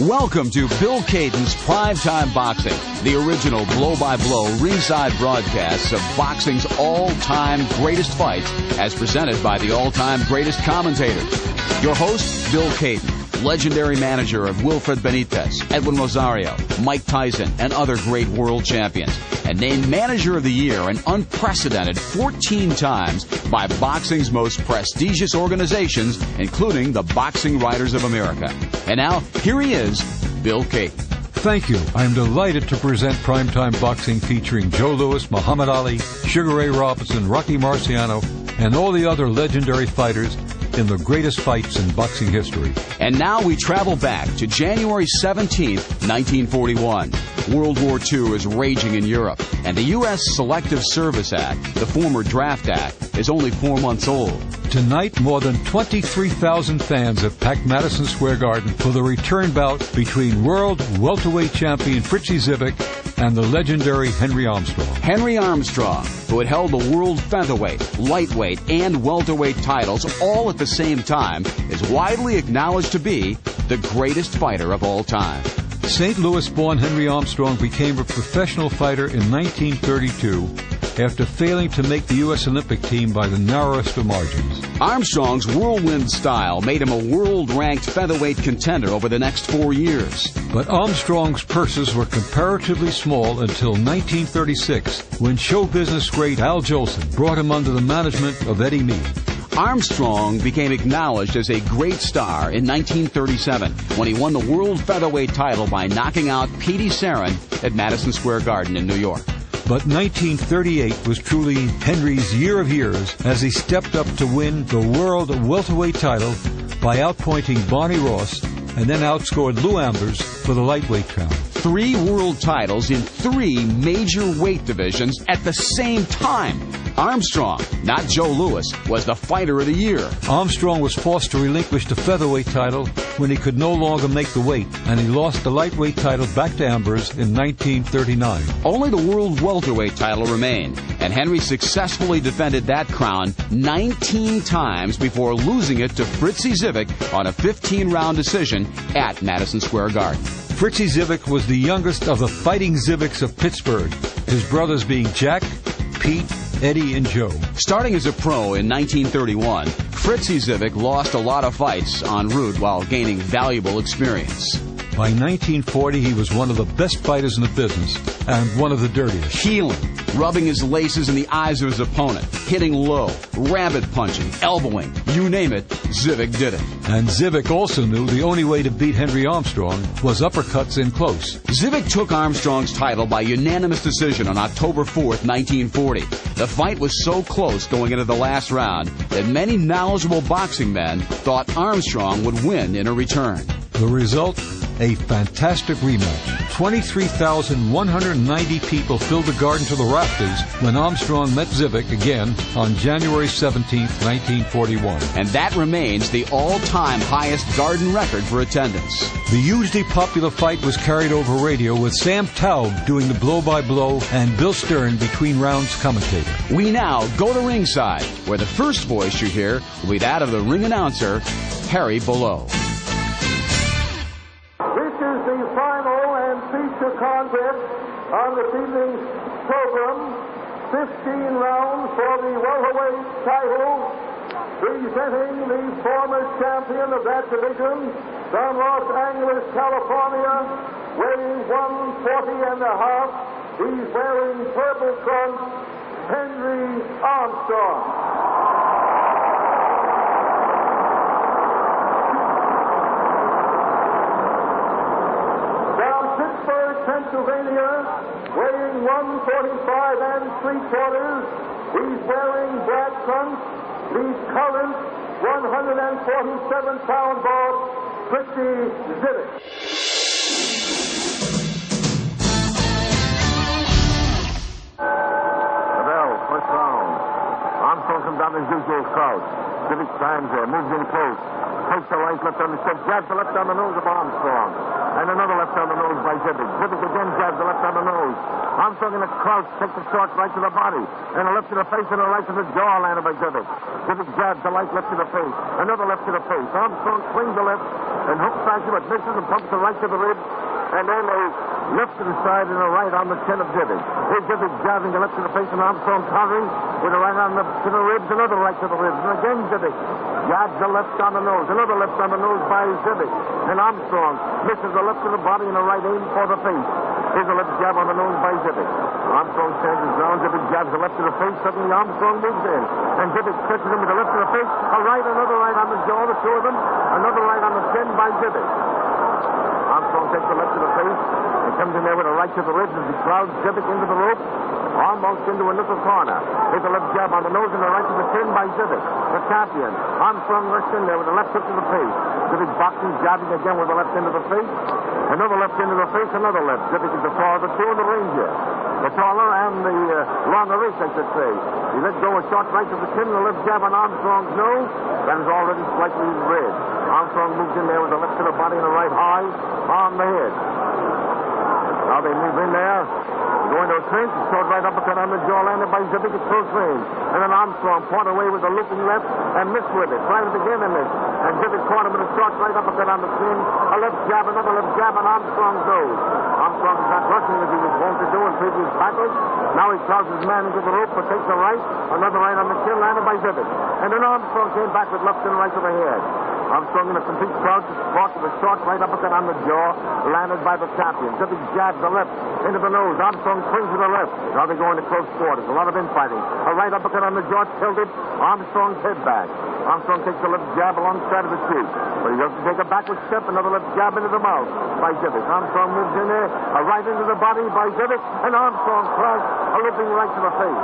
Welcome to Bill Caden's Primetime Boxing, the original blow-by-blow ringside broadcasts of boxing's all-time greatest fights as presented by the all-time greatest commentators. Your host, Bill Caden, legendary manager of Wilfred Benitez, Edwin Rosario, Mike Tyson, and other great world champions, and named Manager of the Year an unprecedented 14 times by boxing's most prestigious organizations, including the Boxing Writers of America. And now, here he is, Bill Caden. Thank you. I'm delighted to present Primetime Boxing featuring Joe Louis, Muhammad Ali, Sugar Ray Robinson, Rocky Marciano, and all the other legendary fighters in the greatest fights in boxing history. And now we travel back to January 17th, 1941. World War II is raging in Europe, and the U.S. Selective Service Act, the former Draft Act, is only 4 months old. Tonight, more than 23,000 fans have packed Madison Square Garden for the return bout between world welterweight champion Fritzie Zivic and the legendary Henry Armstrong. Henry Armstrong, who had held the world featherweight, lightweight, and welterweight titles all at the same time, is widely acknowledged to be the greatest fighter of all time. St. Louis-born Henry Armstrong became a professional fighter in 1932 after failing to make the U.S. Olympic team by the narrowest of margins. Armstrong's whirlwind style made him a world-ranked featherweight contender over the next 4 years. But Armstrong's purses were comparatively small until 1936, when show business great Al Jolson brought him under the management of Eddie Mead. Armstrong became acknowledged as a great star in 1937 when he won the world featherweight title by knocking out Petey Sarin at Madison Square Garden in New York. But 1938 was truly Henry's year of years as he stepped up to win the world welterweight title by outpointing Barney Ross and then outscored Lou Ambers for the lightweight crown. 3 world titles in 3 major weight divisions at the same time. Armstrong, not Joe Louis, was the fighter of the year. Armstrong was forced to relinquish the featherweight title when he could no longer make the weight, and he lost the lightweight title back to Ambers in 1939. Only the world welterweight title remained, and Henry successfully defended that crown 19 times before losing it to Fritzie Zivic on a 15-round decision at Madison Square Garden. Fritzie Zivic was the youngest of the Fighting Zivics of Pittsburgh, his brothers being Jack, Pete, Eddie, and Joe. Starting as a pro in 1931, Fritzie Zivic lost a lot of fights en route while gaining valuable experience. By 1940, he was one of the best fighters in the business and one of the dirtiest. Heeling, rubbing his laces in the eyes of his opponent, hitting low, rabbit punching, elbowing, you name it, Zivic did it. And Zivic also knew the only way to beat Henry Armstrong was uppercuts in close. Zivic took Armstrong's title by unanimous decision on October 4th, 1940. The fight was so close going into the last round that many knowledgeable boxing men thought Armstrong would win in a return. The result? A fantastic rematch. 23,190 people filled the garden to the rafters when Armstrong met Zivic again on January 17, 1941. And that remains the all-time highest garden record for attendance. The hugely popular fight was carried over radio with Sam Taub doing the blow-by-blow and Bill Stern between rounds commentator. We now go to ringside, where the first voice you hear will be that of the ring announcer, Harry Below. Contest on this evening's program, 15 rounds for the welterweight title, presenting the former champion of that division from Los Angeles, California, weighing 140 and a half. He's wearing purple trunks, Henry Armstrong. Pennsylvania, weighing 145 and 3/4. He's wearing black trunks. He's current 147-pound boss, Fritzie Zivic. The bell, first round. Armstrong comes down his usual crouch. Zivic stands there, moves in close. Takes the right left on the chest, jabs the left on the nose of Armstrong. And another left on the nose by Zivic. Zivic again jabs the left on the nose. Armstrong in a crouch takes a short right to the body. And a left to the face and a right to the jaw landed by Zivic. Zivic jabs the right left to the face. Another left to the face. Armstrong swings the left and hooks back to it, misses and pumps the right to the ribs. And then a left to the side and a right on the chin of Zivic. Here's Zivic jabbing the left to the face and Armstrong countering with a right on the to the ribs, another right to the ribs. And again Zivic jabs the left on the nose, another left on the nose by Zivic. And Armstrong misses the left to the body and a right aim for the face. Here's a left jab on the nose by Zivic. Armstrong stands his ground. Zivic jabs the left to the face. Suddenly Armstrong moves in. And Zivic stretches him with the left to the face. A right, another right on the jaw, the two of them. Another right on the chin by Zivic. Armstrong takes the left to the face and comes in there with a right to the ribs as he crowds Zivic into the rope, almost into a little corner. Here's a left jab on the nose and a right to the chin by Zivic, the champion. Armstrong rushed in there with a left hook to the face. Zivic boxing, jabbing again with a left into the face. Another left into the face, another left. Zivic is the taller of the two in the ring here. The taller and the longer wrist, I should say. He let go a short right to the chin and a left jab on Armstrong's nose. That is already slightly red. Armstrong moves in there with a left to the body and a right high on the head. Now they move in there. Go into a clinch. Short right uppercut on the jaw landed by Zivic at close range. And then Armstrong fought away with a looping left and missed with it. Tried it again and missed. And Zivic caught him with a short right uppercut on the chin. A left jab, another left jab on Armstrong's nose. Armstrong is not rushing as he was wont to do in previous battles. Now he crowds his man into the rope but takes a right. Another right on the chin landed by Zivic. And then Armstrong came back with left and right to the head. Armstrong in a complete crouch, caught with a short right uppercut on the jaw, landed by the champion. Zivic jabs the left into the nose. Armstrong swings to the left. Now they go into close quarters. A lot of infighting. A right uppercut on the jaw, tilted. Armstrong's head back. Armstrong takes a left jab alongside of the cheek. But he doesn't take a backward step. Another left jab into the mouth by Zivic. Armstrong moves in there. A right into the body by Zivic. And Armstrong crashed a looping right to the face.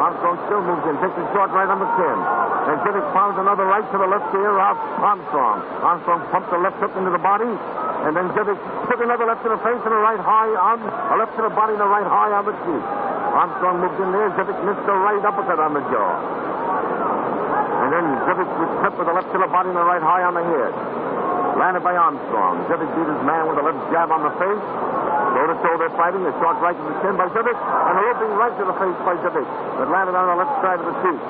Armstrong still moves in. Takes a short right on the chin. And Zivic pounds another right to the left ear of Armstrong. Armstrong pumped a left hook into the body. And then Zivic took another left to the face and a right high on, a left to the body and a right high on the cheek. Armstrong moved in there. Zivic missed a right uppercut on the jaw. And then Zivic was tripped with a left to the body and a right high on the head. Landed by Armstrong. Zivic beat his man with a left jab on the face. Toe-to-toe they're fighting. A short right to the chin by Zivic. And a looping right to the face by Zivic. That landed on the left side of the cheek.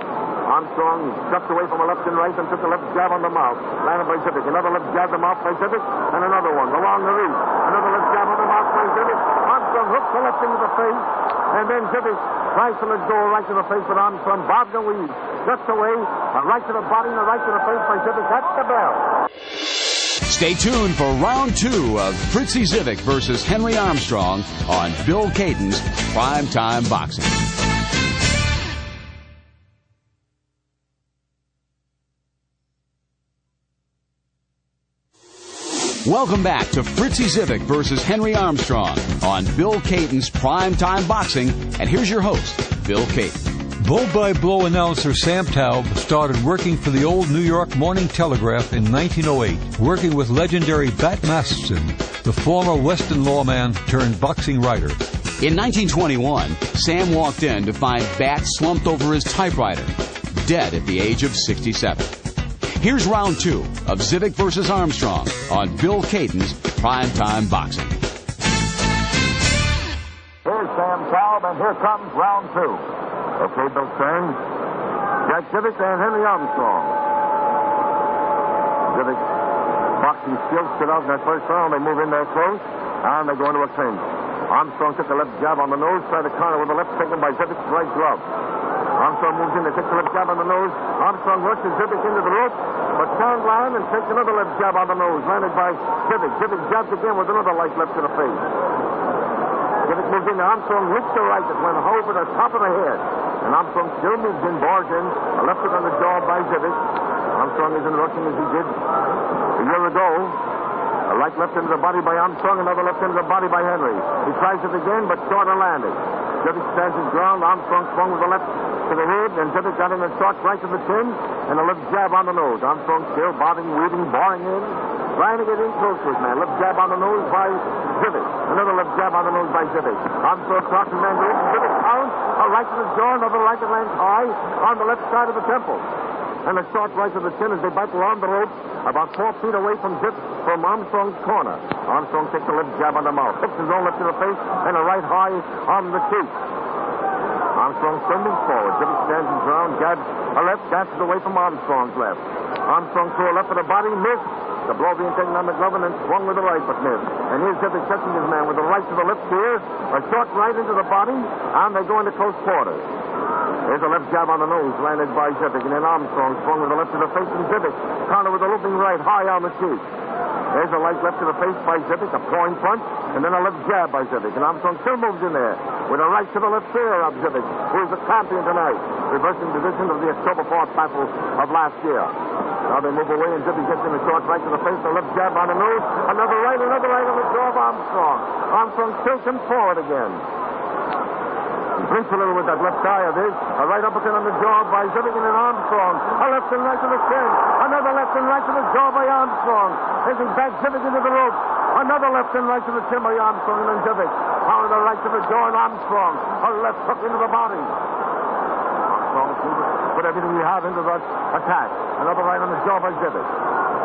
Armstrong stepped away from a left and right and took a left jab on the mouth. Landed by Zivic. Another left jab on the mouth by Zivic. And another one along the reach. Another left jab on the mouth by Zivic. Armstrong hooks the left into the face. And then Zivic tries to let go a right to the face, but Armstrong bobs and weaves. Just away. A right to the body and a right to the face by Zivic. That's the bell. Stay tuned for round 2 of Fritzie Zivic versus Henry Armstrong on Bill Caden's Primetime Boxing. Welcome back to Fritzie Zivic versus Henry Armstrong on Bill Caden's Primetime Boxing. And here's your host, Bill Caden. Blow-by-blow announcer Sam Taub started working for the old New York Morning Telegraph in 1908, working with legendary Bat Masterson, the former Western lawman turned boxing writer. In 1921, Sam walked in to find Bat slumped over his typewriter, dead at the age of 67. Here's round 2 of Zivic versus Armstrong on Bill Caden's Primetime Boxing. Here's Sam Taub, and here comes round 2. Okay, Bill Stern. Jack Zivic and Henry Armstrong. Zivic boxing skills stood out in that first round. They move in there close, and they go into a clinch. Armstrong took a left jab on the nose, tried to counter with a left taken by Zivic's right glove. Armstrong moves in, they take the left jab on the nose. Armstrong rushes Zivic into the rope, but can't land and takes another left jab on the nose, landed by Zivic. Zivic jabs again with another light left to the face. Zivic moves in, Armstrong hits the right that went over the top of the head. And Armstrong still moves in, bars in, a left hook on the jaw by Zivic. Armstrong isn't rushing as he did a year ago. A right left into the body by Armstrong, another left into the body by Henry. He tries it again, but short of landing. Zivic stands his ground. Armstrong swung with the left to the head, and Zivic got in a short right to the chin, and a left jab on the nose. Armstrong still bobbing, weaving, barring in, trying to get in close to his man. Left jab on the nose by Zivic. Another left jab on the nose by Zivic. Armstrong crosses man to Zivic pounds. A right to the jaw, another right that lands high on the left side of the temple. and a short right to the chin as they battle on the rope about 4 feet away from Armstrong's corner. Armstrong takes a left jab on the mouth, hooks his own left to the face, and a right high on the cheek. Armstrong still moves forward. Zivic stands his ground, jabs a left, dashes away from Armstrong's left. Armstrong threw a left to the body, missed. The blow being taken on the glove and then swung with the right, but missed. And here's Zivic touching his man with the right to the lips here, a short right into the body, and they go into close quarters. There's a left jab on the nose landed by Zivic, and then Armstrong swung with the left to the face, and Zivic countered with a looping right high on the cheek. There's a light left to the face by Zivic, a pouring punch, and then a left jab by Zivic. And Armstrong still moves in there with a right to the left ear of Zivic, who is the champion tonight, reversing the position of the October 4th battle of last year. Now they move away, and Zivic gets in a short right to the face, a left jab on the nose, another right on the jaw of Armstrong. Armstrong tilts him forward again. He blinks a little with that left eye of his. A right uppercut on the jaw by Zivic, and then Armstrong. A left and right to the chin. Another left and right to the jaw by Armstrong. As he backs Zivic into the rope. Another left and right to the chin by Armstrong, and then Zivic. Power the right to the jaw, and Armstrong. A left hook into the body. Armstrong put everything he had into that attack. Another right on the jaw by Zivic.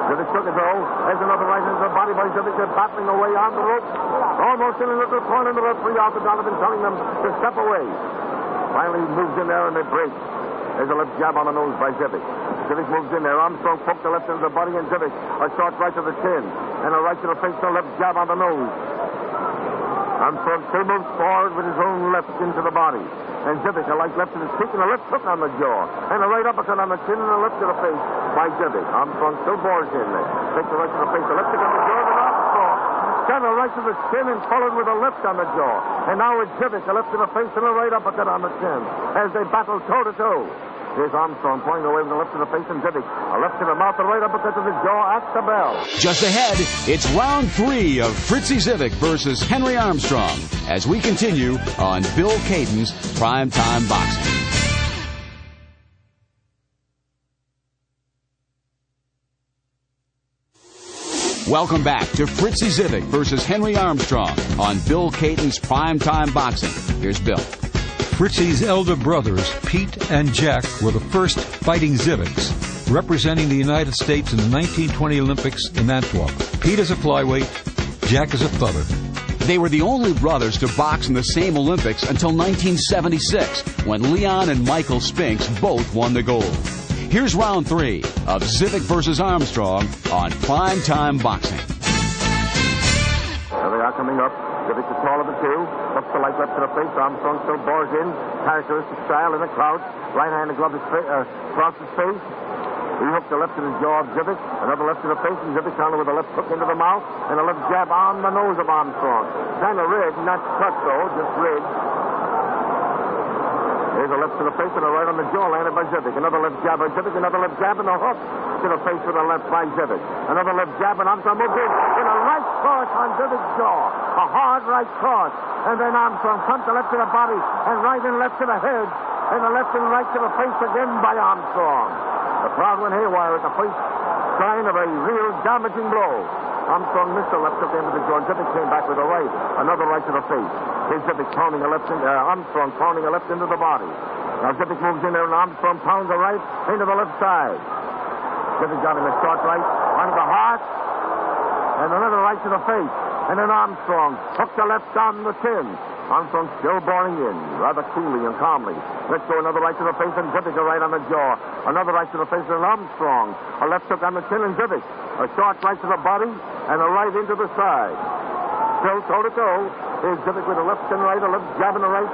Zivic took it, though. There's another right into the body by Zivic. They're battling away on the rope. Almost in a little point, and the referee out the Donovan telling them to step away. Finally, he moves in there, and they break. There's a left jab on the nose by Zivic. Zivic moves in there. Armstrong poked the left into the body, and Zivic a short right to the chin. And a right to the face, and a left jab on the nose. Armstrong still moves forward with his own left into the body. And Zivic, a light left to the cheek, and a left hook on the jaw. And a right uppercut on the chin, and a left to the face by Zivic. Armstrong still bores in there. Takes the right to the face, a left hook on the jaw, and Armstrong sent a right to the chin and followed with a left on the jaw. And now it's Zivic, a left to the face, and a right uppercut on the chin as they battle toe-to-toe. Here's Armstrong pointing away with a left to the face, and Zivic a left to the mouth, a right uppercut to the jaw at the bell. Just ahead, it's round 3 of Fritzie Zivic versus Henry Armstrong as we continue on Bill Caden's Primetime Boxing. Welcome back to Fritzie Zivic versus Henry Armstrong on Bill Caden's Primetime Boxing. Here's Bill. Fritzie's elder brothers, Pete and Jack, were the first fighting Zivics, representing the United States in the 1920 Olympics in Antwerp. Pete is a flyweight, Jack is a feather. They were the only brothers to box in the same Olympics until 1976, when Leon and Michael Spinks both won the gold. Here's round 3 of Zivic versus Armstrong on Primetime Boxing. There they are coming up. Zivic is tall of the two. Hooks the light left to the face. Armstrong still bores in. Characteristic style in a crouch. Right-handed glove across his face. He hooked the left to the jaw of Zivic. Another left to the face, and Zivic countered with a left hook into the mouth and a left jab on the nose of Armstrong. Kind of rigged, not cut though, just rigged. There's a left to the face and a right on the jaw landed by Zivic. Another left jab by Zivic. Another left jab and a hook to the face with a left by Zivic. Another left jab, and Armstrong moved in with a right cross on Zivic's jaw. A hard right cross. And then Armstrong pumped the left to the body and right and left to the head. And the left and right to the face again by Armstrong. The crowd went haywire at the first sign of a real damaging blow. Armstrong missed the left hook into the jaw. Zivic came back with a right. Another right to the face. Here's Zivic pounding a left Armstrong pounding a left into the body. Now Zivic moves in there, and Armstrong pounds a right into the left side. Zivic got him a short right onto the heart, and another right to the face. And then Armstrong hooked the left on the chin. Armstrong still boring in, rather coolly and calmly. Let's go another right to the face, and Zivic a right on the jaw. Another right to the face, and Armstrong a left hook on the chin, and Zivic a short right to the body, and a right into the side. Still toe-to-toe. Here's Zivic with a left and right, a left jab and a right.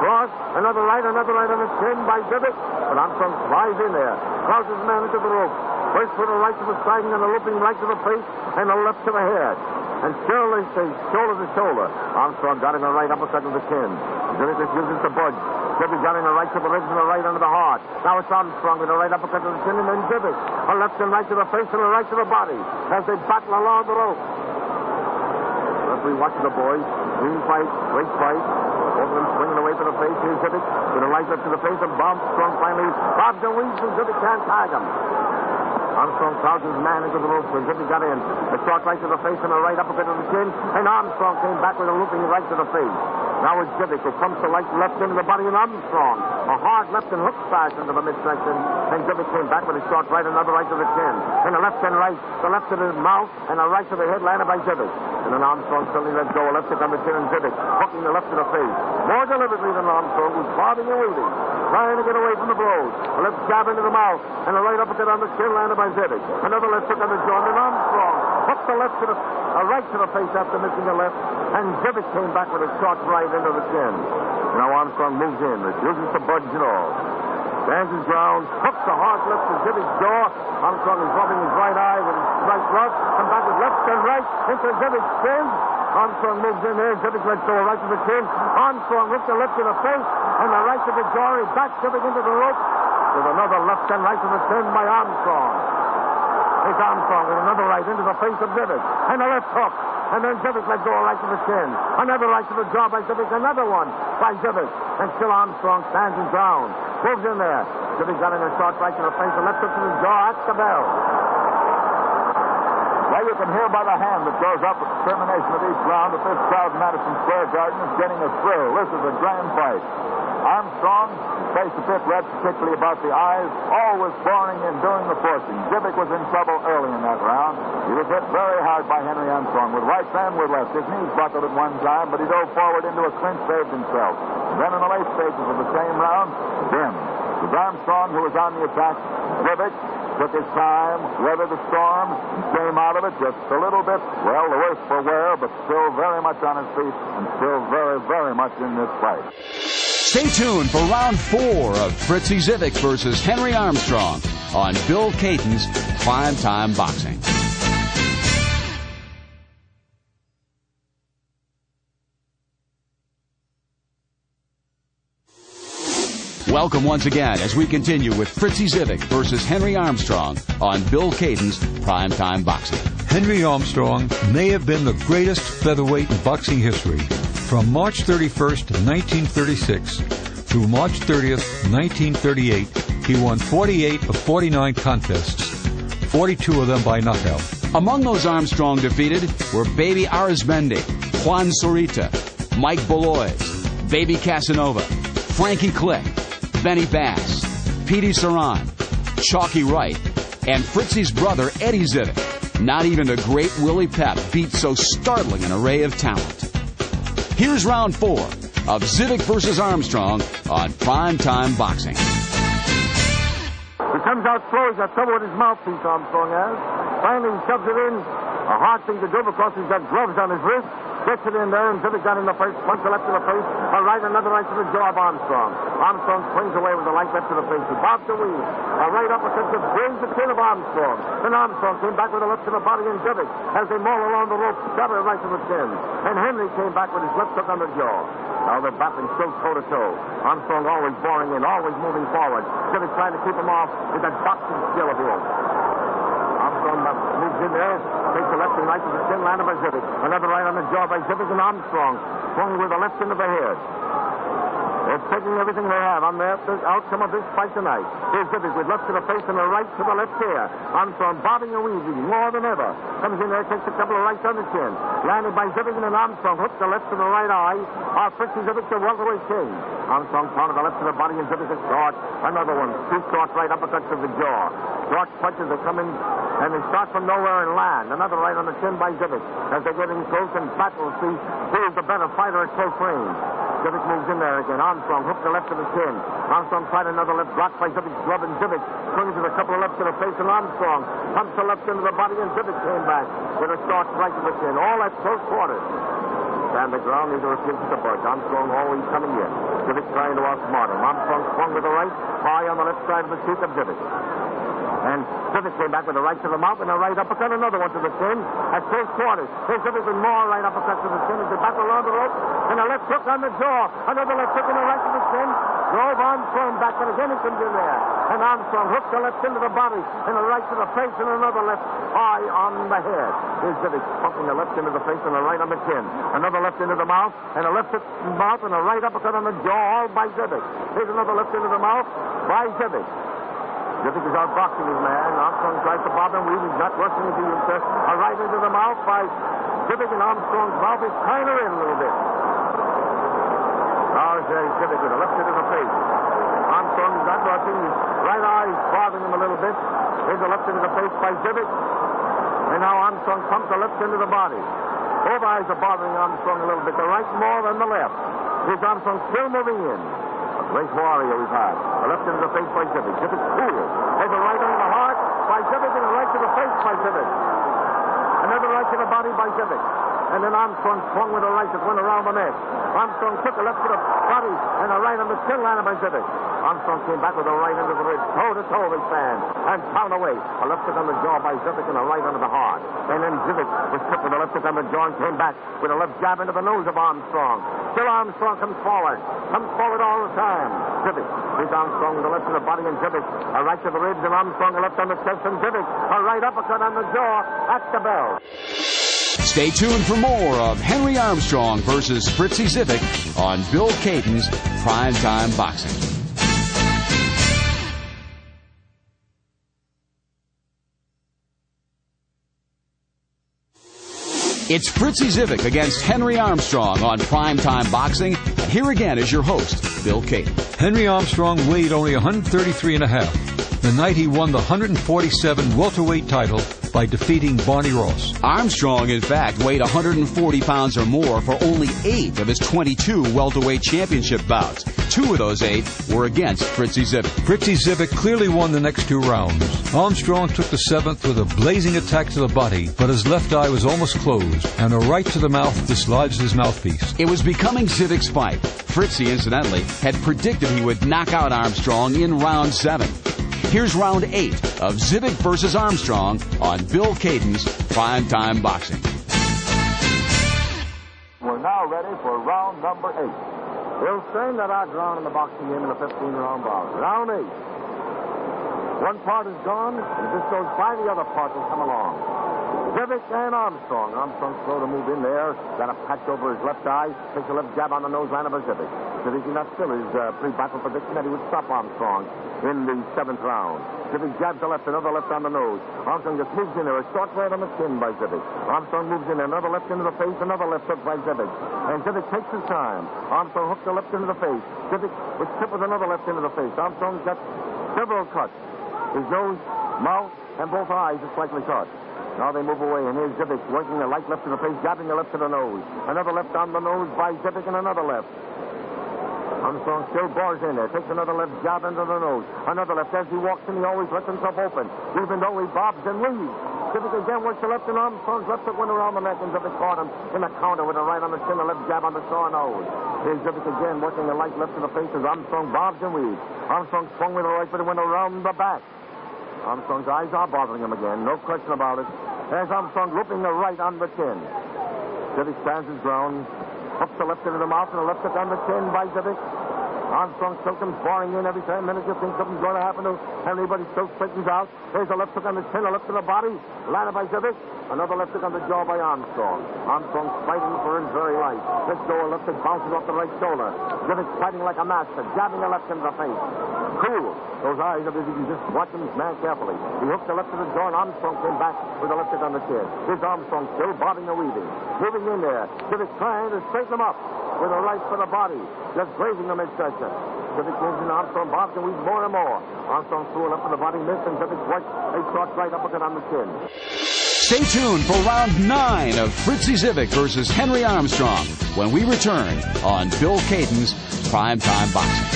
Cross, another right on the chin by Zivic. But Armstrong flies in there, crowds his man into the rope. First with a right to the side, and then a looping right to the face, and a left to the head. And still they stay shoulder to shoulder. Armstrong got him a right uppercut to the chin. Zivic refuses to budge. Zivic got him a right to the ribs and a right under the heart. Now it's Armstrong with a right uppercut to the chin, and then Zivic a left and right to the face and a right to the body as they battle along the rope. Referee watching the boys. Green fight, great fight. Both of them swinging away to the face. Here's Zivic with a right left to the face, and Armstrong finally bobs and weaves, and Zivic can't tag him. Armstrong crowds his man into the rope, and Zivic got in. A short right to the face and a right uppercut to the chin, and Armstrong came back with a looping right to the face. Now it's Zivic who pumps the left into the body of Armstrong. A hard left and hook smash into the midsection. And Zivic came back with a short right, another right to the chin. And a left and right, the left to the mouth, and a right to the head landed by Zivic. And then Armstrong suddenly let go, a left hook on the chin, and Zivic hooking the left to the face. More deliberately than Armstrong, who's bobbing and weaving, trying to get away from the blows. A left jab into the mouth, and a right uppercut on the chin landed by Zivic. Another left hook on the jaw, and then Armstrong hooked the left to the right to the face after missing the left, and Zivic came back with a short right into the chin. Now Armstrong moves in, refuses to budge at all. Stands his ground, hooks a hard left to Zivic's jaw. Armstrong is rubbing his right eye with his right glove. Come back with left and right into Zivic's chin. Armstrong moves in there. Zivic lets go right to the chin. Armstrong hooks the left to the face and the right to the jaw. He backs Zivic into the rope with another left and right to the chin by Armstrong. Here's Armstrong with another right into the face of Zivic. And a left hook. And then Zivic let go a right to the chin. Another right to the jaw by Zivic. Another one by Zivic. And still Armstrong stands his ground. Moves in there. Zivic got in a short right to the face. A left hook to the jaw. That's the bell. Well, you can hear by the hand that goes up at the termination of each round that this crowd in Madison Square Garden is getting a thrill. This is a grand fight. Armstrong, face a bit red, particularly about the eyes, always boring and doing the forcing. Zivic was in trouble early in that round. He was hit very hard by Henry Armstrong, with right and with left. His knees buckled at one time, but he dove forward into a clinch, saved himself. Then in the late stages of the same round, Jim. It was Armstrong who was on the attack. Zivic took his time, weathered the storm, came out of it just a little bit, well, the worse for wear, but still very much on his feet and still very, very much in this fight. Stay tuned for round 4 of FRITZIE ZIVIC versus Henry Armstrong on Bill Caton's Primetime Boxing. Welcome once again as we continue with FRITZIE ZIVIC versus Henry Armstrong on Bill Caton's Primetime Boxing. Henry Armstrong may have been the greatest featherweight in boxing history. From March 31st, 1936 through March 30th, 1938, he won 48 of 49 contests, 42 of them by knockout. Among those Armstrong defeated were Baby Arizmendi, Juan Zurita, Mike Belois, Baby Casanova, Frankie Click, Benny Bass, Petey Saran, Chalky Wright, and Fritzie's brother Eddie Zivic. Not even the great Willie Pep beat so startling an array of talent. Here's round 4 of Zivic versus Armstrong on Primetime Boxing. He comes out slow. He's got trouble with his mouthpiece, Armstrong has. Finally, he shoves it in. A hard thing to do because he's got gloves on his wrist. Gets it in there, and Zivic got in the face. Punch the left to the face. A right, another right to the jaw of Armstrong. Armstrong swings away with the right left to the face. He bobs the weave. A right uppercut just brings the chin of Armstrong. Then Armstrong came back with a left to the body, and Zivic, as they maul along the rope, got it right to the chin. And Henry came back with his left hook on the jaw. Now they're battling still toe-to-toe. Armstrong always boring in, always moving forward. Zivic trying to keep him off with that boxing skill of his. Armstrong moves in there, takes the left and right to the chin, landed by Zivic. Another right on the jaw by Zivic, and Armstrong swung with the left into the head. They're taking everything they have on the outcome of this fight tonight. Here's Zivic with left to the face and a right to the left ear. Armstrong bobbing and weaving more than ever. Comes in there, takes a couple of rights on the chin. Landed by Zivic, and then Armstrong hooks the left to the right eye. FRITZIE ZIVIC, the welterweight king. Armstrong pounded the left to the body, and Zivic is short. Another one. 2 short right uppercuts to the jaw. Short punches that come in, and they start from nowhere and land. Another right on the chin by Zivic. As they're getting close and battle, see who is the better fighter at close range. Zivic moves in there again. Armstrong hooked the left to the chin. Armstrong tried another left, blocked by Zivic's glove, and Zivic swings with a couple of lefts to the face, and Armstrong pumps the left into the body, and Zivic came back with a short right to the chin. All at close quarters. Stand the ground, neither refuses to budge. Armstrong always coming in. Zivic trying to outsmart him. Armstrong swung with the right, high on the left side of the cheek of Zivic. And Zivic came back with a right to the mouth and a right uppercut, another one to the chin at close quarters. Here's Zivic with more right uppercuts to the chin as they battle around the rope, and a left hook on the jaw. Another left hook and a right to the chin. Drove Armstrong back, but again he comes in there. And Armstrong hooked the left into the body and a right to the face and another left high on the head. Here's Zivic pumping the left into the face and a right on the chin. Another left into the mouth and a left mouth and a right uppercut on the jaw, all by Zivic. Here's another left into the mouth by Zivic. Zivic is outboxing his man. Armstrong tries to bob him. He's not rushing into you, sir. A right into the mouth by Zivic, and Armstrong's mouth is kind of in a little bit. Now there's Zivic with a left into the face. Armstrong's not watching. His right eye is bothering him a little bit. Here's a left into the face by Zivic. And now Armstrong pumps the left into the body. Both eyes are bothering Armstrong a little bit. The right more than the left. Here's Armstrong still moving in. A great warrior he's had. A left into the face by Zivic. Zivic cool. There's a right into the heart by Zivic and a right to the face by Zivic. Another right to the body by Zivic. And then Armstrong swung with a right that went around the neck. Armstrong took a left to the body and a right on the chin landed by Zivic. Armstrong came back with a right into the ribs. Toe-to-toe they stand. And pound away. A left hook on the jaw by Zivic and a right under the heart. And then Zivic was hit with a left hook on the jaw and came back with a left jab into the nose of Armstrong. Still Armstrong comes forward. Comes forward all the time. Zivic. Here's Armstrong with a left to the body and Zivic. A right to the ribs and Armstrong a left on the chest and Zivic. A right uppercut on the jaw at the bell. Stay tuned for more of Henry Armstrong versus Fritzie Zivic on Bill Caton's Primetime Boxing. It's Fritzie Zivic against Henry Armstrong on Primetime Boxing. And here again is your host, Bill Caton. Henry Armstrong weighed only 133.5 the night he won the 147 welterweight title by defeating Barney Ross. Armstrong, in fact, weighed 140 pounds or more for only 8 of his 22 welterweight championship bouts. 2 of those 8 were against Fritzie Zivic. Fritzie Zivic clearly won the next 2 rounds. Armstrong took the 7th with a blazing attack to the body, but his left eye was almost closed, and a right to the mouth dislodged his mouthpiece. It was becoming Zivic's fight. Fritzie, incidentally, had predicted he would knock out Armstrong in round 7. Here's round 8 of Zivic versus Armstrong on Bill Caton's Primetime Boxing. We're now ready for round number 8. We'll strain that out round in the boxing game in the 15-round bout. Round 8. One part is gone, and if this goes by, the other part will come along. Zivic and Armstrong. Armstrong slow to move in there. Got a patch over his left eye. Takes a left jab on the nose line of Zivic. Zivic did not still his pre-battle prediction that he would stop Armstrong in the 7th round. Zivic jabs the left, another left on the nose. Armstrong just moves in there. A short right on the chin by Zivic. Armstrong moves in there. Another left into the face. Another left hook by Zivic. And Zivic takes his time. Armstrong hooks the left into the face. Zivic was hit with another left into the face. Armstrong's got several cuts. His nose, mouth, and both eyes are slightly cut. Now they move away, and here's Zivic working the right left to the face, jabbing the left to the nose. Another left on the nose by Zivic, and another left. Armstrong still bars in there, takes another left jab into the nose. Another left. As he walks in, he always lets himself open, even though he bobs and weaves. Zivic again works the left, and Armstrong's left hook went around the neck, and Zivic caught him in the counter with a right on the chin, a left jab on the sore nose. Here's Zivic again working the right left to the face as Armstrong bobs and weaves. Armstrong swung with the right, but it went around the back. Armstrong's eyes are bothering him again, no question about it. There's Armstrong looping the right on the chin. Zivic stands his ground, hooks the left into the mouth and a left hook on the chin by Zivic. Armstrong still comes boring in every 10 minutes. You think something's going to happen to Henry, but he still straightens out. There's a left hook on the chin, a left to the body, landed by Zivic. Another left hook on the jaw by Armstrong. Armstrong's fighting for his very life. Let's go, a left hook bounces off the right shoulder. Zivic's fighting like a master, jabbing the left into the face. Cool. Those eyes of his, you can just watch him man carefully. He hooked the left to the jaw, and Armstrong came back with a left hook on the chin. Here's Armstrong still bobbing and weaving. Moving in there. Zivic trying to straighten him up with a right for the body, just grazing the midsection. Zivic moves in, Armstrong bobs and weaves more and more. Armstrong threw a left to the body, missed, and Zivic worked a short right uppercut on the chin. Stay tuned for round 9 of Fritzie Zivic versus Henry Armstrong when we return on Bill Caton's Primetime Boxing.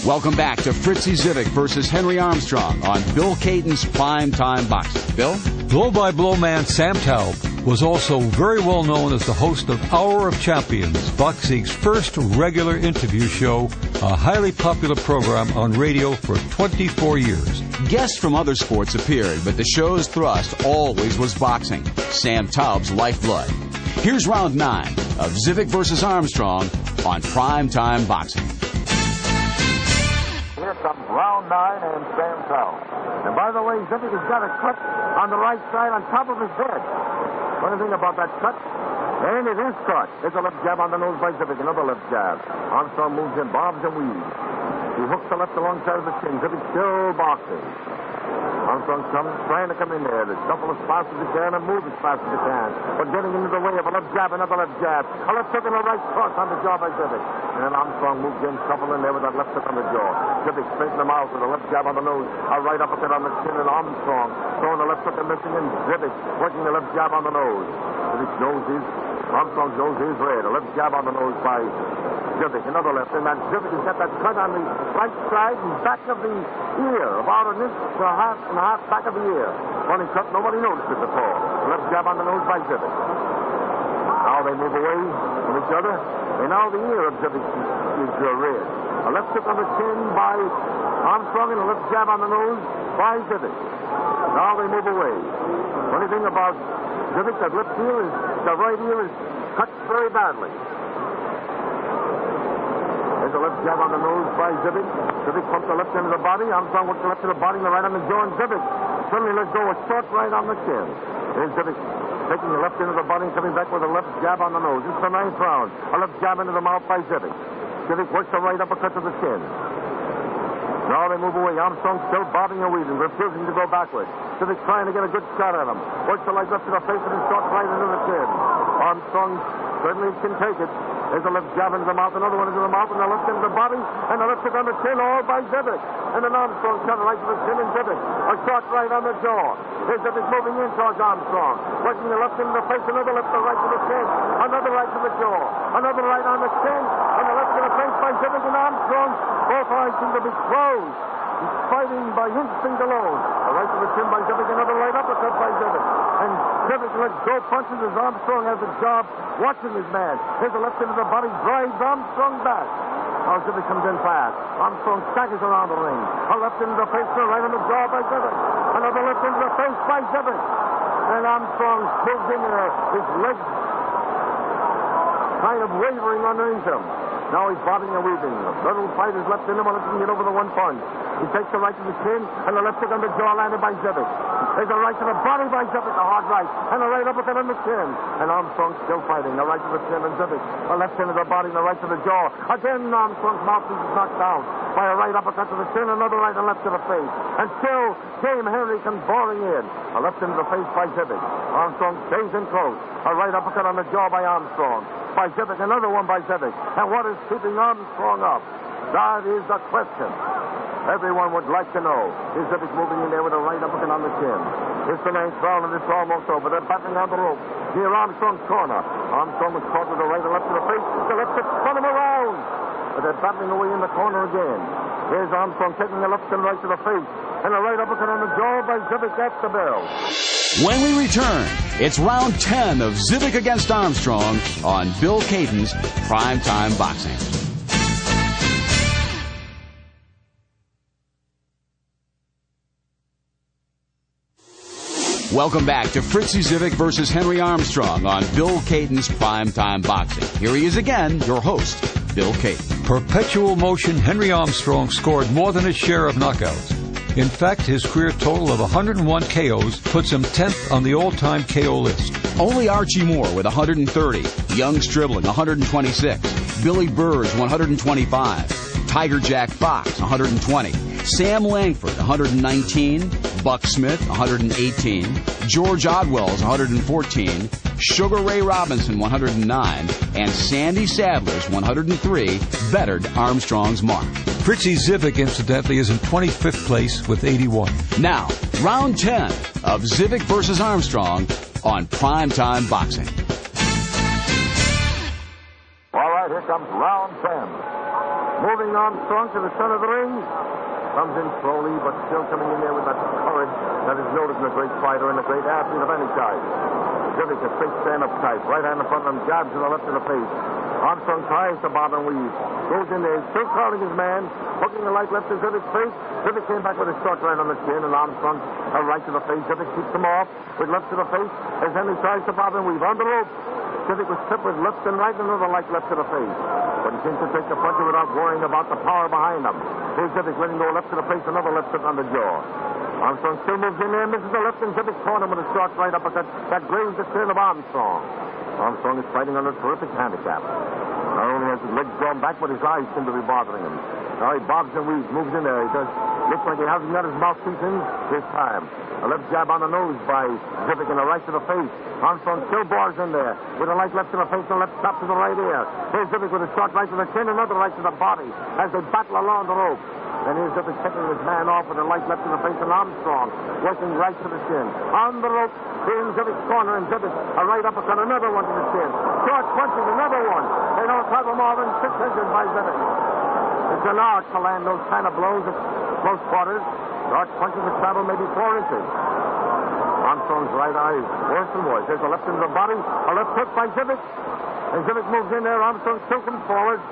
Welcome back to Fritzie Zivic versus Henry Armstrong on Bill Caton's Primetime Boxing. Bill? Blow-by-blow man Sam Taub was also very well known as the host of Hour of Champions, boxing's first regular interview show, a highly popular program on radio for 24 years. Guests from other sports appeared, but the show's thrust always was boxing, Sam Taub's lifeblood. Here's round 9 of Zivic versus Armstrong on Primetime Boxing. Here comes round 9 and Sam Taub. And by the way, Zivic has got a cut on the right side on top of his head. Funny thing about that cut, and it is cut. There's a left jab on the nose by Zivic, another left jab. Armstrong moves in, bobs and weaves. He hooks the left alongside of the chin. Zivic still boxing. Armstrong trying to come in there. Shuffle as fast as he can and move as fast as he can. But getting into the way of a left jab, another left jab. A left hook and a right cross on the jaw by Zivic. And Armstrong moves in, shuffling there with that left hook on the jaw. Zivic straighten him out with a left jab on the nose. A right uppercut on the chin, and Armstrong throwing the left hook and missing, and Zivic working the left jab on the nose. Armstrong's nose is red. A left jab on the nose by Zivic. Another left, and that Zivic has got that cut on the right side and back of the ear, about an inch to a half back of the ear. Funny cut, nobody noticed it before. Left jab on the nose by Zivic. Now they move away from each other, and now the ear of Zivic is red. A left hook on the chin by Armstrong and a left jab on the nose by Zivic. Now they move away. Funny thing about Zivic, that left ear is, the right ear is cut very badly. There's a left jab on the nose by Zivic. Zivic pumps the left into the body. Armstrong works the left to the body and the right on the jaw, and Zivic suddenly lets go a short right on the chin. There's Zivic taking the left into the body and coming back with a left jab on the nose. It's the 9th round. A left jab into the mouth by Zivic. Zivic works the right uppercut to the chin. Now they move away. Armstrong still bobbing and weaving, refusing to go backwards. Zivic trying to get a good shot at him. Works the right left to the face and his short right into the chin. Armstrong certainly can take it. There's a left jab into the mouth, another one into the mouth, and a left into the body, and a left hook on the chin, all by Zivic. And then Armstrong shot right to the chin, and Zivic a short right on the jaw. Here's Zivic moving in towards Armstrong. Working the left into the face, another left to right to the chin, another right to the jaw, another right on the chin, and the left to the face by Zivic and Armstrong. Both eyes seem to be closed. He's fighting by instinct alone. A right to the chin by Zivic, another right uppercut by Zivic. And Zivic lets go punches as Armstrong has a job watching his man. Here's a left into the body, drives Armstrong back. Now Zivic comes in fast. Armstrong staggers around the ring. A left into the face, and a right on the jaw by Zivic. Another left into the face by Zivic. And Armstrong moves in there, his legs kind of wavering underneath him. Now he's bobbing and weaving. The little fight is left in him unless he can get over the one punch. He takes the right to the chin, and the left hook on the jaw landed by Zivic. There's a right to the body by Zivic, a hard right, and a right uppercut on the chin. And Armstrong still fighting. The right to the chin and Zivic. A left into the body and the right to the jaw. Again, Armstrong's mouthpiece is knocked down by a right uppercut to the chin, another right and left to the face. And still, Dame Henry comes boring in. A left into the face by Zivic. Armstrong stays in close. A right uppercut on the jaw by Armstrong. By Zivic, another one by Zivic. And what is keeping Armstrong up? That is the question. Everyone would like to know. Is Zivic moving in there with a right uppercut on the chin? It's the 9th round, and it's almost over. They're battling on the rope near Armstrong's corner. Armstrong was caught with a right and left to the face. The left to spun him around. But they're battling away in the corner again. Here's Armstrong taking the left and right to the face. And a right uppercut on the jaw by Zivic. That's the bell. When we return, it's round 10 of Zivic against Armstrong on Bill Caden's Primetime Boxing. Welcome back to Fritzie Zivic versus Henry Armstrong on Bill Caden's Primetime Boxing. Here he is again, your host, Bill Caden. Perpetual motion, Henry Armstrong scored more than his share of knockouts. In fact, his career total of 101 KOs puts him 10th on the all-time KO list. Only Archie Moore with 130, Young Stribling 126, Billy Burrs 125, Tiger Jack Fox 120, Sam Langford 119, Buck Smith 118, George Odwell's 114, Sugar Ray Robinson 109, and Sandy Sadler's 103 bettered Armstrong's mark. Fritzie Zivic, incidentally, is in 25th place with 81. Now, round 10 of Zivic versus Armstrong on Primetime Boxing. All right, here comes round 10. Moving Armstrong to the center of the ring. Comes in slowly, but still coming in there with that courage that is noticed in a great fighter and a great athlete of any type. Zivic, a straight stand-up type. Right hand in front of him, jabs to the left of the face. Armstrong tries to bob and weave. Goes in there, still crowding his man. Hooking the right left to Zivic's face. Zivic came back with a short right on the chin, and Armstrong a right to the face. Zivic keeps him off with left to the face as Henry tries to bob and weave. On the rope, Zivic was tipped with left and right, and another right left to the face. But he seems to take the punch without worrying about the power behind him. Here's Zivic letting go left to the face, another left hook on the jaw. Armstrong still moves in there, misses the left, and Zivic caught him with a short right uppercut that grazed the chin of Armstrong. Armstrong is fighting under a terrific handicap. Not only has his legs drawn back, but his eyes seem to be bothering him. Now he bobs and weaves, moves in there. He does. Looks like he hasn't got his mouthpiece in this time. A left jab on the nose by Zivic and a right to the face. Armstrong still bores in there with a light left to the face and a left chop to the right ear. Here's Zivic with a short right to the chin, another right to the body as they battle along the rope. And here's Zivic picking his man off with a light left to the face and Armstrong working right to the chin. On the rope, in Zivic's corner, and Zivic a right uppercut, another one to the chin. Short punches, another one. They don't travel more than 6 inches by Zivic. It's an art to land those kind of blows at close quarters. Short punches that travel maybe 4 inches. Armstrong's right eye is worse and worse. There's a left into the body, a left hook by Zivic. And Zivic moves in there. Armstrong still comes forward.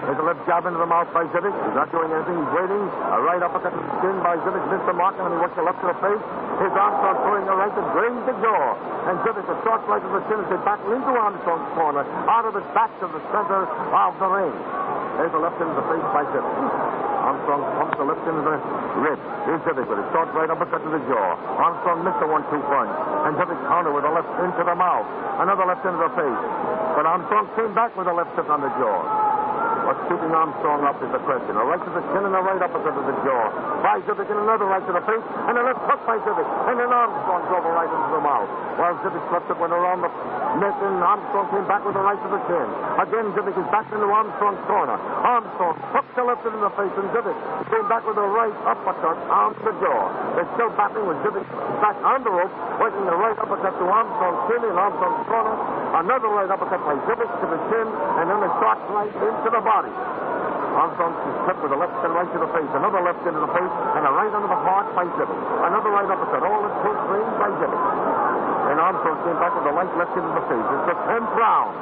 There's a left jab into the mouth by Zivic. He's not doing anything. He's waiting. A right uppercut to the chin by Zivic. Missed the mark, and then he works the left to the face. Here's Armstrong throwing a right that drains the jaw. And Zivic a short right to the chin as they battle into Armstrong's corner, out of the back to the center of the ring. There's a left into the face by Zivic. Armstrong pumps the left into the rib. Here's Zivic with a short right uppercut to the jaw. Armstrong missed a 1-2 punch. And Zivic counter with a left into the mouth. Another left into the face. But Armstrong came back with a left hook on the jaw. What's keeping Armstrong up is the question. A right to the chin and a right uppercut to the jaw. By Zivic and another right to the face. And a left hook by Zivic. And then Armstrong drove a right into the mouth. While Zivic's left hook went around the neck, and Armstrong came back with a right to the chin. Again, Zivic is back into Armstrong's corner. Armstrong hooked the left into the face, and Zivic came back with a right uppercut on the jaw. They're still battling with Zivic back on the rope, working the right uppercut to Armstrong's chin in Armstrong's corner. Another right uppercut by Zivic to the chin, and then a short right into the body. Armstrong is clipped with a left and right to the face. Another left into the face, and a right under the heart by Zivic. Another right uppercut, all at full range by Zivic. And Armstrong came back with a light left into the face. It's the 10th round.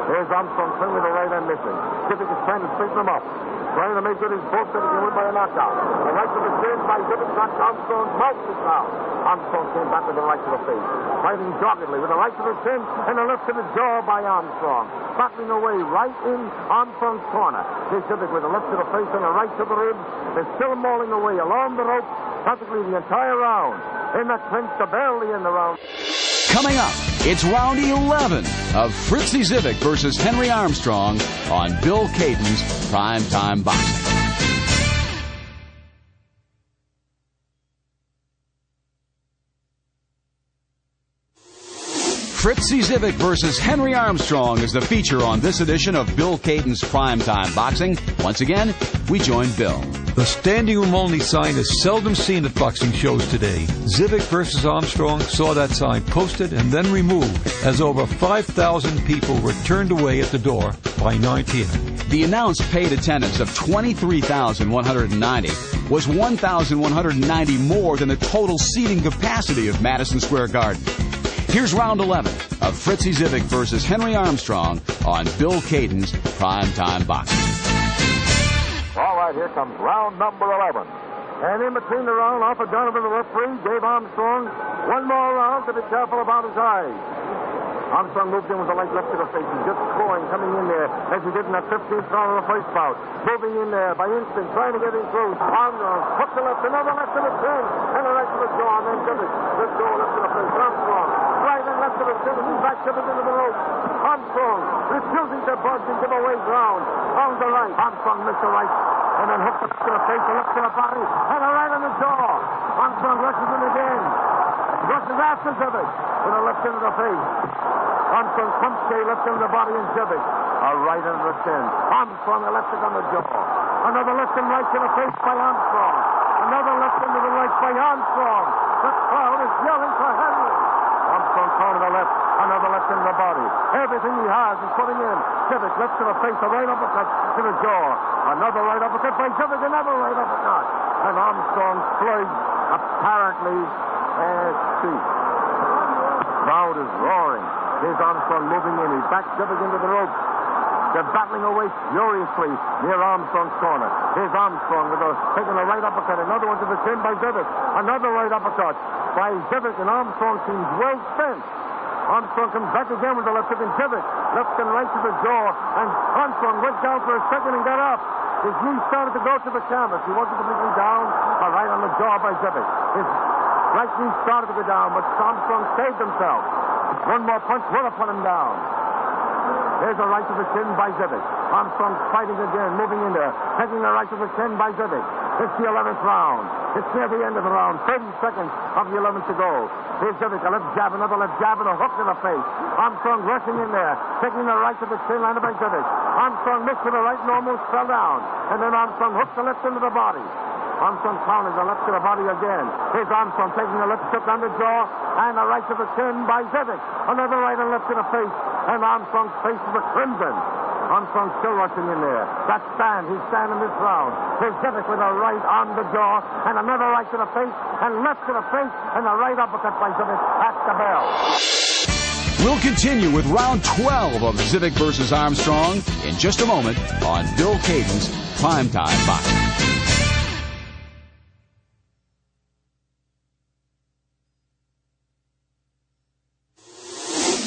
There's Armstrong swinging with the right hand missing. Zivic is trying to straighten him up. Trying to make good his both that he can win by a knockout. The right to the chin by Zivic knocked Armstrong's mouthpiece out. Armstrong came back with the right to the face. Fighting doggedly with a right to the chin and a left to the jaw by Armstrong. Battling away right in Armstrong's corner. Here's Zivic with a left to the face and a right to the ribs. They're still mauling away along the rope practically the entire round. In the clinch to barely in the round. Coming up, it's round 11 of Fritzie Zivic versus Henry Armstrong on Bill Caden's Primetime Boxing. Fritzie Zivic versus Henry Armstrong is the feature on this edition of Bill Caden's Primetime Boxing. Once again, we join Bill. The standing room only sign is seldom seen at boxing shows today. Zivic versus Armstrong saw that sign posted and then removed as over 5,000 people were turned away at the door by 9 p.m. The announced paid attendance of 23,190 was 1,190 more than the total seating capacity of Madison Square Garden. Here's round 11 of Fritzie Zivic versus Henry Armstrong on Bill Caden's Primetime Boxing. All right, here comes round number 11. And in between the round, Arthur Donovan, the referee, gave Armstrong one more round to be careful about his eyes. Armstrong moved in with a light left to the face. He's just scoring, coming in there as he did in that 15th round of the first bout. Moving in there by instinct, trying to get in close. Armstrong hooked the left, another left to the chin, and a right to the jaw, and then Zivic. Let's go left to the face. Armstrong, right and left to the chin, and he's back Zivic into the rope. Armstrong refusing to budge and give away ground. On the right, Armstrong missed the right, and then hooked the left to the face, a left to the body, and a right on the jaw. Armstrong rushes him again. Rushes after Zivic with a left into the face. Armstrong pumps K left into the body and Zivic. A right into the chin. Armstrong a left on the jaw. Another left and right to the face by Armstrong. Another left into the right by Armstrong. The crowd is yelling for Henry. Armstrong calling the left. Another left into the body. Everything he has is putting in. Zivic left to the face. A right uppercut to the jaw. Another right uppercut by Zivic. Another right uppercut. And Armstrong flurries apparently cheap. Crowd is roaring. Here's Armstrong moving in. He backs Zivic into the rope. They're battling away furiously near Armstrong's corner. Here's Armstrong taking a right uppercut. Another one to the chin by Zivic. Another right uppercut by Zivic, and Armstrong seems well spent. Armstrong comes back again with the left hook and Zivic. Left and right to the jaw. And Armstrong went down for a second and got up. His knee started to go to the canvas. He wasn't completely down. A right on the jaw by Zivic. His right knee started to go down, but Armstrong saved himself. One more punch would have put him down. Here's a right to the chin by Zivic. Armstrong fighting again, moving in there, taking the right to the chin by Zivic. It's the 11th round. It's near the end of the round. 30 seconds of the 11th to go. Here's Zivic, a left jab, another left jab, and a hook to the face. Armstrong rushing in there, taking the right to the chin, landed by Zivic. Armstrong missed to the right and almost fell down. And then Armstrong hooked the left into the body. Armstrong pounded the left to the body again. Here's Armstrong taking the left hook on the jaw and a right to the chin by Zivic. Another right and left to the face. And Armstrong's face is a crimson. Armstrong still rushing in there. That's stand. He's standing this round. Here's Zivic with a right on the jaw and another right to the face and left to the face and a right uppercut by Zivic at the bell. We'll continue with round 12 of Zivic versus Armstrong in just a moment on Bill Caden's Primetime Boxing.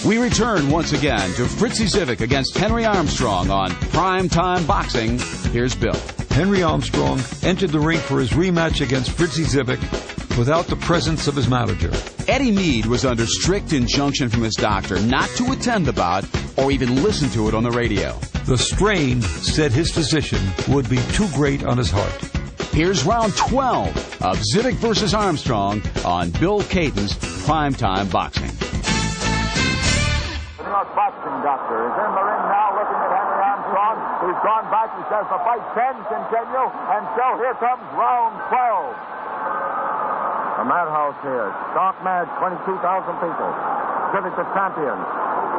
We return once again to Fritzie Zivic against Henry Armstrong on Primetime Boxing. Here's Bill. Henry Armstrong entered the ring for his rematch against Fritzie Zivic without the presence of his manager. Eddie Meade was under strict injunction from his doctor not to attend the bout or even listen to it on the radio. The strain, said his physician, would be too great on his heart. Here's round 12 of Zivic versus Armstrong on Bill Caden's Primetime Boxing. The New York boxing doctor is in the ring now looking at Henry Armstrong. He's gone back. He says the fight can continue. And so here comes round 12. A madhouse here. Stark mad, 22,000 people. Zivic the champion.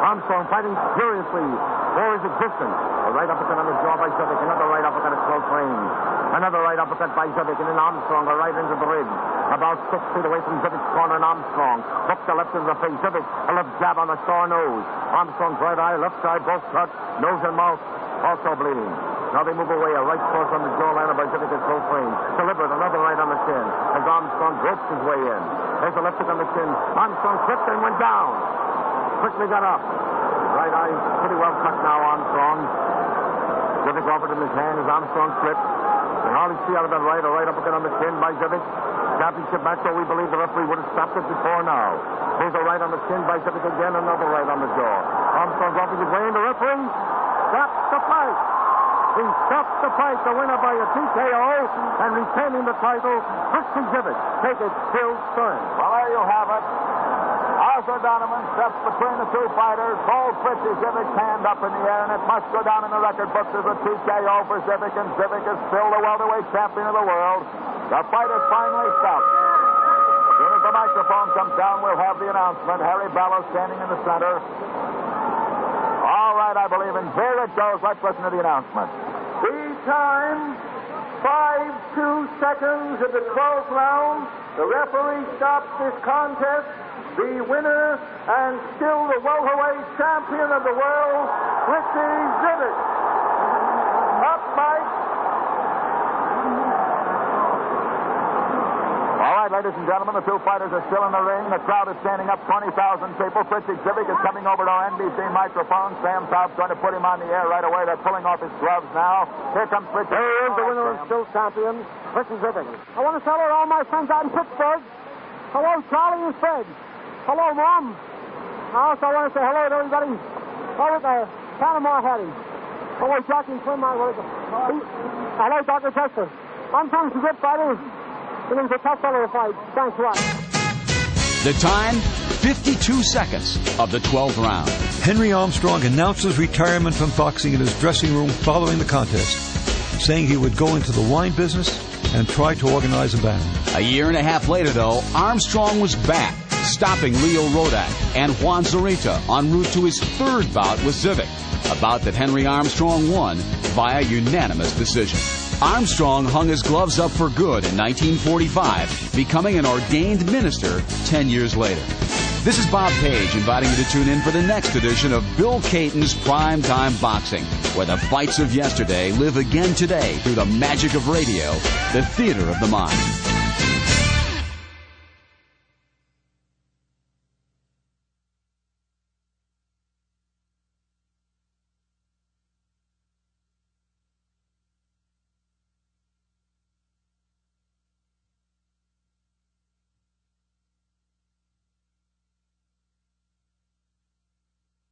Armstrong fighting furiously for his existence. A right uppercut on the jaw by Zivic. Another right uppercut at close range. Another right uppercut by Zivic. And then Armstrong a right into the ribs. About 6 feet away from Zivic's corner, and Armstrong hooked the left into the face. Zivic a left jab on the sore nose. Armstrong's right eye, left side, both cut. Nose and mouth also bleeding. Now they move away. A right cross on the jaw landed by Zivic at close range. Deliberate, another right on the chin as Armstrong gropes his way in. There's a left hook on the chin. Armstrong slipped and went down. Quickly got up. Right eye pretty well cut now, Armstrong. Zivic offered him his hand as Armstrong slipped. And hardly see out of that right, a right uppercut on the chin by Zivic. Championship match, so we believe the referee would have stopped it before now. Here's a right on the chin by Zivic again, another right on the jaw. Armstrong's offering his way in. The referee stops the fight. He stops the fight. The winner by a TKO and retaining the title, Fritzie Zivic. Take it, Bill Stern. Well, there you have it. Arthur Donovan steps between the two fighters, holds Fritzie Zivic's hand up in the air, and it must go down in the record books as a TKO for Zivic, and Zivic is still the welterweight champion of the world. The fight is finally stopped. As soon as the microphone comes down, we'll have the announcement. Harry Ballow standing in the center. All right, I believe, and here it goes. Let's listen to the announcement. The time, 5-2 seconds of the 12th round. The referee stops this contest. The winner and still the welterweight champion of the world, Fritzie Zivic. Up, Mike. All right, ladies and gentlemen, the two fighters are still in the ring. The crowd is standing up, 20,000 people. Fritzie Zivic is coming over to our NBC microphone. Sam Taub's going to put him on the air right away. They're pulling off his gloves now. Here comes Fritzie. There he is, the winner and still champion, Fritzie Zivic. I want to say hello to all my friends out in Pittsburgh. Hello, Charlie and Fred. Hello, Mom. I also want to say hello to everybody over at the Panama Hattie. Hello, Jackie and Slim. Hello, Dr. Tester. Armstrong's a good fighter. It was a tough fellow to fight. Thanks a lot. The time, 52 seconds of the 12th round. Henry Armstrong announced his retirement from boxing in his dressing room following the contest, saying he would go into the wine business and try to organize a band. A year and a half later, though, Armstrong was back, stopping Leo Rodak and Juan Zorita en route to his third bout with Zivic, a bout that Henry Armstrong won via unanimous decision. Armstrong hung his gloves up for good in 1945, becoming an ordained minister 10 years later. This is Bob Page inviting you to tune in for the next edition of Bill Caden's Primetime Boxing, where the fights of yesterday live again today through the magic of radio, the theater of the mind.